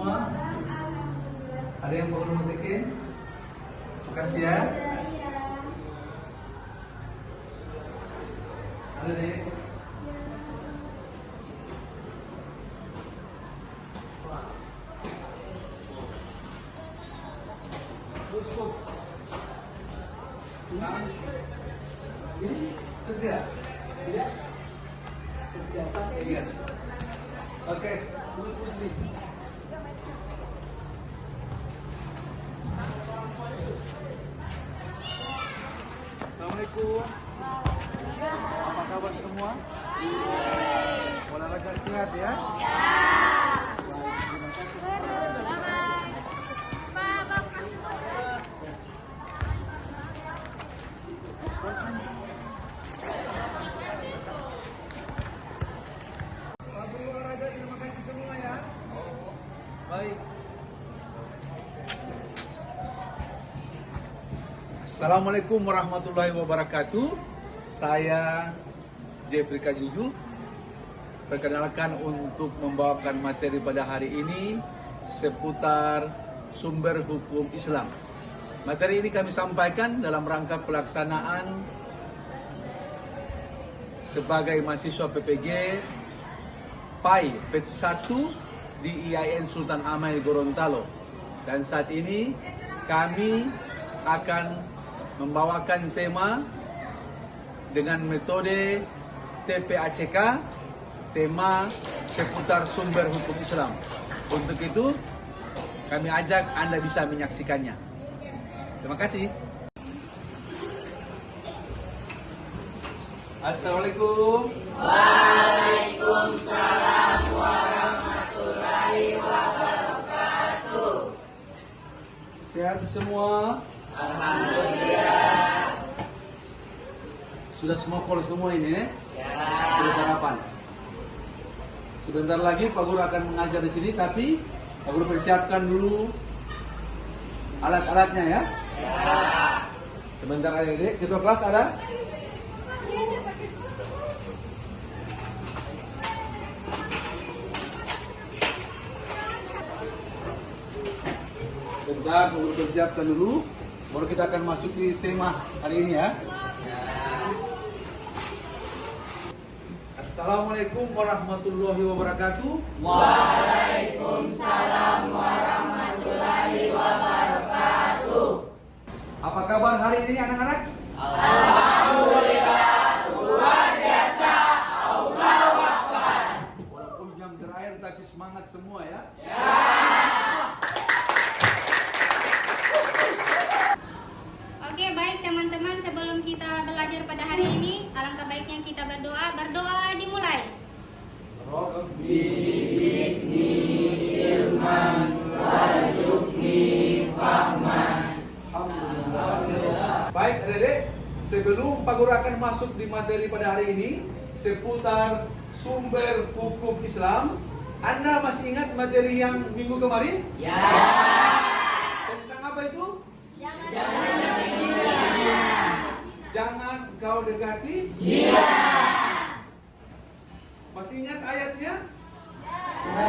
semua? Ada yang perlu masukin? Makasih ya. Ada deh. Ini setia? Tidak? Setia sampai iya. Oke, terus putih. Assalamualaikum. Apa kabar semua? Olahraga sehat ya? Terima kasih semua ya. Baik. Assalamualaikum warahmatullahi wabarakatuh. Saya Jeffrey Kajuju. Perkenalkan untuk membawakan materi pada hari ini seputar sumber hukum Islam. Materi ini kami sampaikan dalam rangka pelaksanaan sebagai mahasiswa PPG PAI Batch 1 di IAIN Sultan Amir Gorontalo. Dan saat ini kami akan membawakan tema dengan metode TPACK, tema seputar sumber hukum Islam. Untuk itu kami ajak Anda bisa menyaksikannya. Terima kasih. Assalamualaikum. Waalaikumsalam warahmatullahi wabarakatuh. Sehat semua? Alhamdulillah. Sudah semua call semua ini ya? Ya. Sudah sarapan. Sebentar lagi Pak Guru akan mengajar di sini, tapi Pak Guru persiapkan dulu alat-alatnya ya. Ya. Sebentar adik-adik, ketua kelas ada? Bentar, Pak Guru persiapkan dulu, baru kita akan masuk di tema hari ini ya. Assalamualaikum warahmatullahi wabarakatuh. Waalaikumsalam warahmatullahi wabarakatuh. Apa kabar hari ini anak-anak? Alhamdulillah, luar biasa. Allahu Akbar. Walaupun jam terakhir tapi semangat semua ya. Oke, baik teman-teman, sebelum kita belajar pada hari ini, alangkah baiknya kita berdoa. Berdoa dimulai. Baik adik-adik, sebelum Pak Guru akan masuk di materi pada hari ini seputar sumber hukum Islam, Anda masih ingat materi yang minggu kemarin? Ya. Tentang apa itu? Jangan Jangan kau dekati. Iya. Masih ingat ayatnya?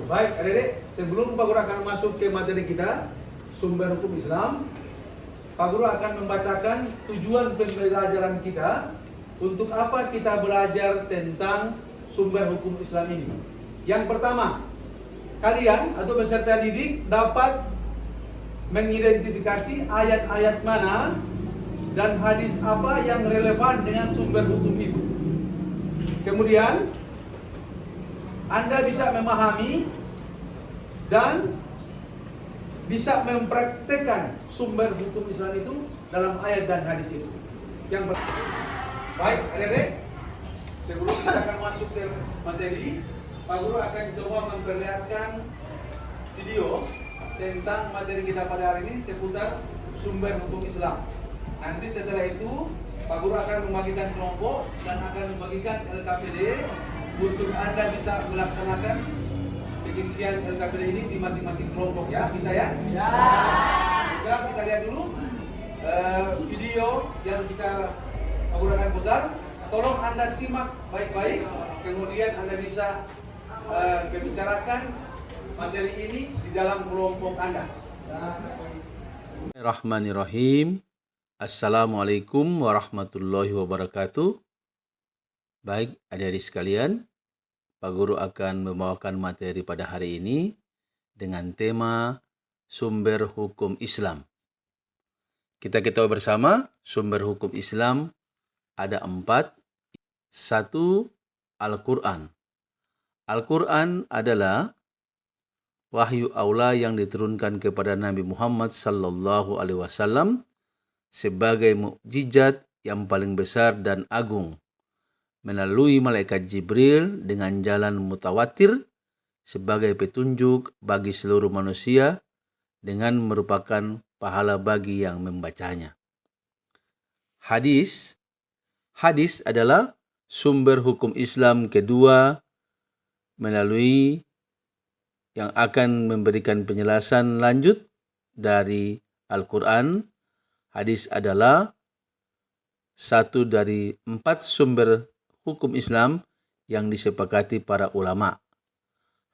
Baik adik-adik, sebelum Pak Guru akan masuk ke materi kita sumber hukum Islam, Pak Guru akan membacakan tujuan pembelajaran kita. Untuk apa kita belajar tentang sumber hukum Islam ini? Yang pertama, kalian atau peserta didik dapat mengidentifikasi ayat-ayat mana dan hadis apa yang relevan dengan sumber hukum itu. Kemudian Anda bisa memahami dan bisa mempraktekkan sumber hukum Islam itu dalam ayat dan hadis itu. Yang baik, adik-adik, sebelum kita akan masuk ke materi, Pak Guru akan coba memperlihatkan video tentang materi kita pada hari ini seputar sumber hukum Islam. Nanti setelah itu Pak Guru akan membagikan kelompok dan akan membagikan LKPD untuk Anda bisa melaksanakan pengisian LKPD ini di masing-masing kelompok ya, bisa ya? Ya. Sekarang kita lihat dulu video yang kita Pak Guru akan putar. Tolong Anda simak baik-baik, kemudian Anda bisa membicarakan materi ini di dalam kelompok Anda. Bismillahirrahmanirrahim. Assalamualaikum warahmatullahi wabarakatuh. Baik, adik-adik sekalian, Pak Guru akan membawakan materi pada hari ini dengan tema sumber hukum Islam. Kita ketahui bersama sumber hukum Islam ada 4. 1. Al-Quran. Al-Quran adalah wahyu Allah yang diturunkan kepada Nabi Muhammad sallallahu alaihi wasallam sebagai mukjizat yang paling besar dan agung melalui malaikat Jibril dengan jalan mutawatir sebagai petunjuk bagi seluruh manusia dengan merupakan pahala bagi yang membacanya. Hadis adalah sumber hukum Islam kedua melalui yang akan memberikan penjelasan lanjut dari Al-Quran. Hadis adalah satu dari 4 sumber hukum Islam yang disepakati para ulama.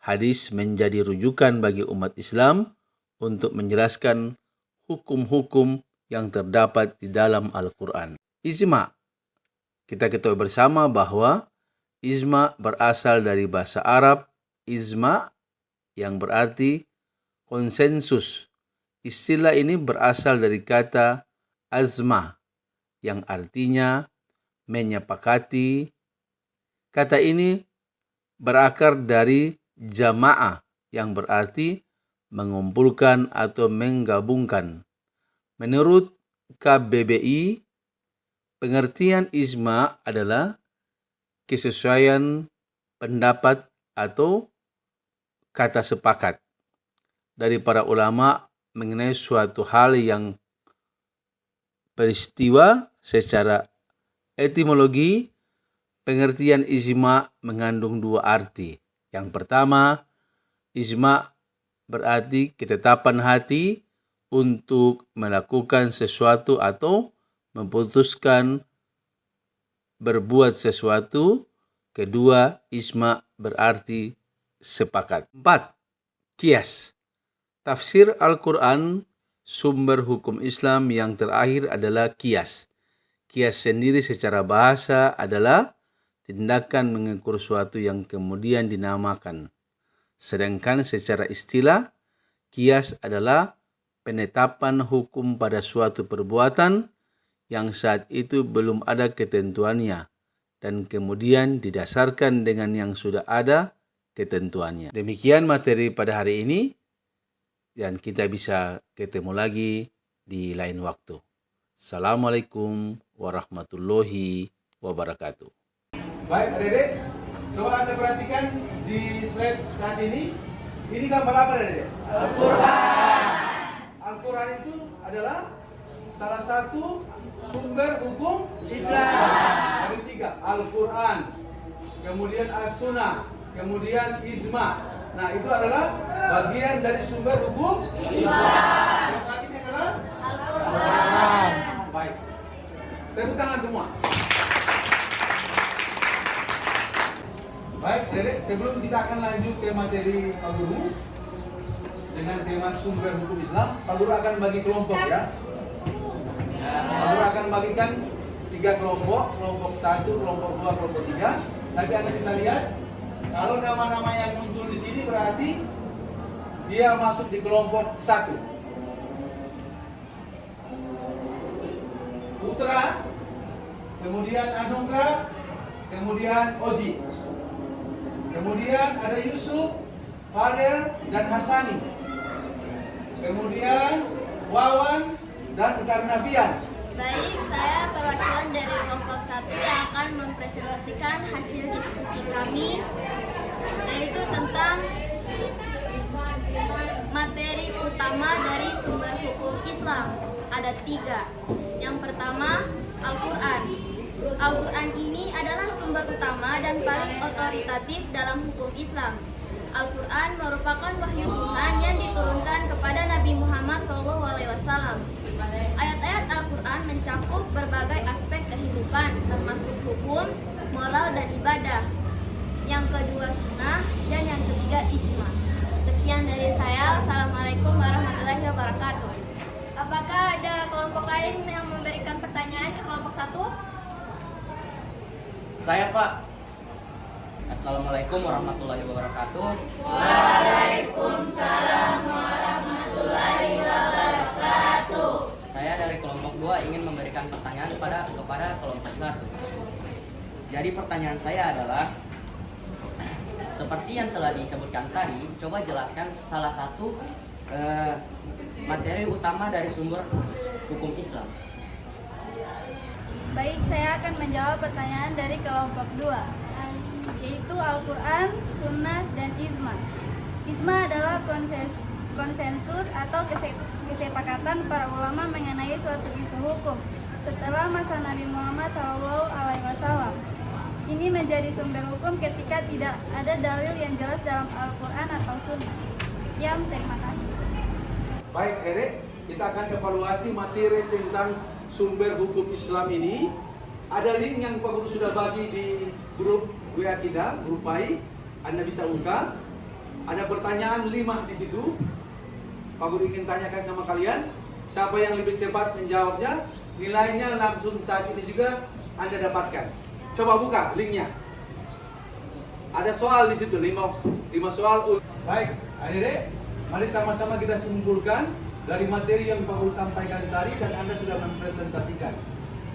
Hadis menjadi rujukan bagi umat Islam untuk menjelaskan hukum-hukum yang terdapat di dalam Al-Quran. Ijma. Kita ketahui bersama bahwa ijma berasal dari bahasa Arab ijma yang berarti konsensus. Istilah ini berasal dari kata azma yang artinya menyepakati. Kata ini berakar dari jamaah yang berarti mengumpulkan atau menggabungkan. Menurut KBBI, pengertian ijma adalah kesesuaian pendapat atau kata sepakat dari para ulama mengenai suatu hal yang peristiwa. Secara etimologi, pengertian ijma mengandung 2 arti. Yang pertama, ijma berarti ketetapan hati untuk melakukan sesuatu atau memutuskan berbuat sesuatu. Kedua, ijma berarti sepakat. 4. Qiyas. Tafsir Al-Quran, sumber hukum Islam yang terakhir adalah qiyas. Qiyas sendiri secara bahasa adalah tindakan mengukur suatu yang kemudian dinamakan. Sedangkan secara istilah, qiyas adalah penetapan hukum pada suatu perbuatan yang saat itu belum ada ketentuannya dan kemudian didasarkan dengan yang sudah ada ketentuannya. Demikian materi pada hari ini dan kita bisa ketemu lagi di lain waktu. Assalamualaikum warahmatullahi wabarakatuh. Baik, adik-adik, coba Anda perhatikan di slide saat ini. Ini gambar apa, adik-adik? Al-Quran. Al-Quran itu adalah salah satu sumber hukum Islam. Ada 3, Al-Quran, kemudian As-Sunnah, kemudian Ijma. Nah, itu adalah bagian dari sumber hukum Islam. Yang saat ini adalah Al-Quran. Baik, tepuk tangan semua. Baik, adik-adik, sebelum kita akan lanjut ke materi Pak Guru dengan tema sumber hukum Islam, Pak Guru akan bagi kelompok ya. Pak Guru akan bagikan 3 kelompok, kelompok 1, kelompok 2, kelompok 3. Nanti Anda bisa lihat, kalau nama-nama yang muncul di sini berarti dia masuk di kelompok 1. Putra, kemudian Anugrah, kemudian Oji. Kemudian ada Yusuf, Fadel, dan Hasani. Kemudian Wawan dan Karnavian. Baik, saya perwakilan dari kelompok 1 yang akan mempresentasikan hasil diskusi kami, yaitu tentang materi utama dari sumber hukum Islam. Ada 3. Yang pertama, Al-Quran. Al-Quran ini adalah sumber utama dan paling otoritatif dalam hukum Islam. Al-Quran merupakan wahyu Tuhan yang diturunkan kepada Nabi Muhammad SAW. Ayat-ayat Al-Quran mencakup berbagai aspek kehidupan, termasuk hukum, moral, dan ibadah. Yang kedua sunnah, dan yang ketiga ijma. Sekian. Sekian dari saya. Assalamualaikum warahmatullahi wabarakatuh. Apakah ada kelompok lain yang memberikan pertanyaan ke kelompok 1? Saya, Pak. Assalamualaikum warahmatullahi wabarakatuh. Waalaikumsalam warahmatullahi wabarakatuh. Saya dari kelompok 2 ingin memberikan pertanyaan kepada kelompok 1. Jadi pertanyaan saya adalah, seperti yang telah disebutkan tadi, coba jelaskan salah satu materi utama dari sumber hukum Islam. Baik, saya akan menjawab pertanyaan dari kelompok 2, yaitu Al-Quran, Sunnah, dan Ijma. Ijma adalah konsensus atau kesepakatan para ulama mengenai suatu isu hukum setelah masa Nabi Muhammad SAW. Ini menjadi sumber hukum ketika tidak ada dalil yang jelas dalam Al-Quran atau Sunnah. Sekian, terima kasih. Baik, Adik, kita akan evaluasi materi tentang sumber hukum Islam ini. Ada link yang Pak Guru sudah bagi di grup WA kita, grup PAI. Anda bisa buka. Ada pertanyaan 5 di situ. Pak Guru ingin tanyakan sama kalian, siapa yang lebih cepat menjawabnya, nilainya langsung saat ini juga Anda dapatkan. Coba buka linknya. Ada soal di situ, 5 soal. Baik, adik-adik, mari sama-sama kita simpulkan dari materi yang Pak Guru sampaikan tadi dan Anda sudah mempresentasikan.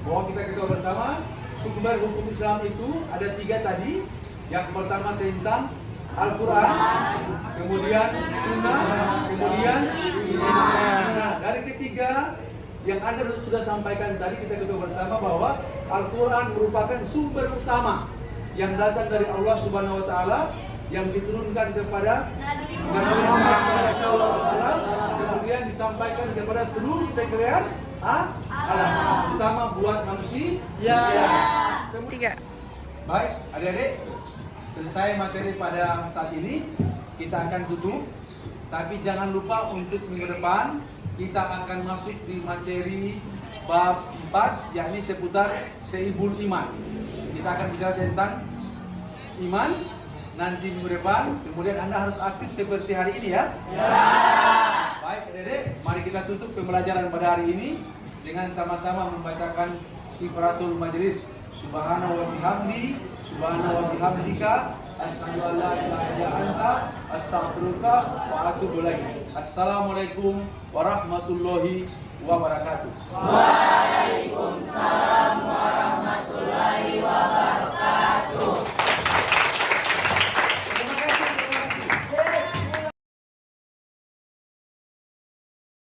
Bahwa kita ketahui bersama, sumber hukum Islam itu ada 3 tadi. Yang pertama tentang Al-Quran, kemudian Sunnah, kemudian Ijma. Nah, dari ketiga yang Anda sudah sampaikan tadi, kita ketahui bersama bahwa Al-Quran merupakan sumber utama yang datang dari Allah Subhanahu wa Ta'ala, yang diturunkan kepada Nabi Muhammad SAW, kemudian disampaikan kepada seluruh sekalian alam, terutama buat manusia. Kemudian, baik, adik-adik, selesai materi pada saat ini, kita akan tutup. Tapi jangan lupa untuk minggu depan kita akan masuk di materi bab 4, yakni seputar Seibul Iman. Kita akan bicara tentang iman nanti minggu depan. Kemudian Anda harus aktif seperti hari ini ya. Baik, adik-adik, mari kita tutup pembelajaran pada hari ini dengan sama-sama membacakan kifaratul majelis. Subhanahu wa bihamdi, subhanahu wa bihamdika, asyhadu an la ilaha illa anta, astaghfiruka wa atubu ilaik. Assalamualaikum warahmatullahi wabarakatuh.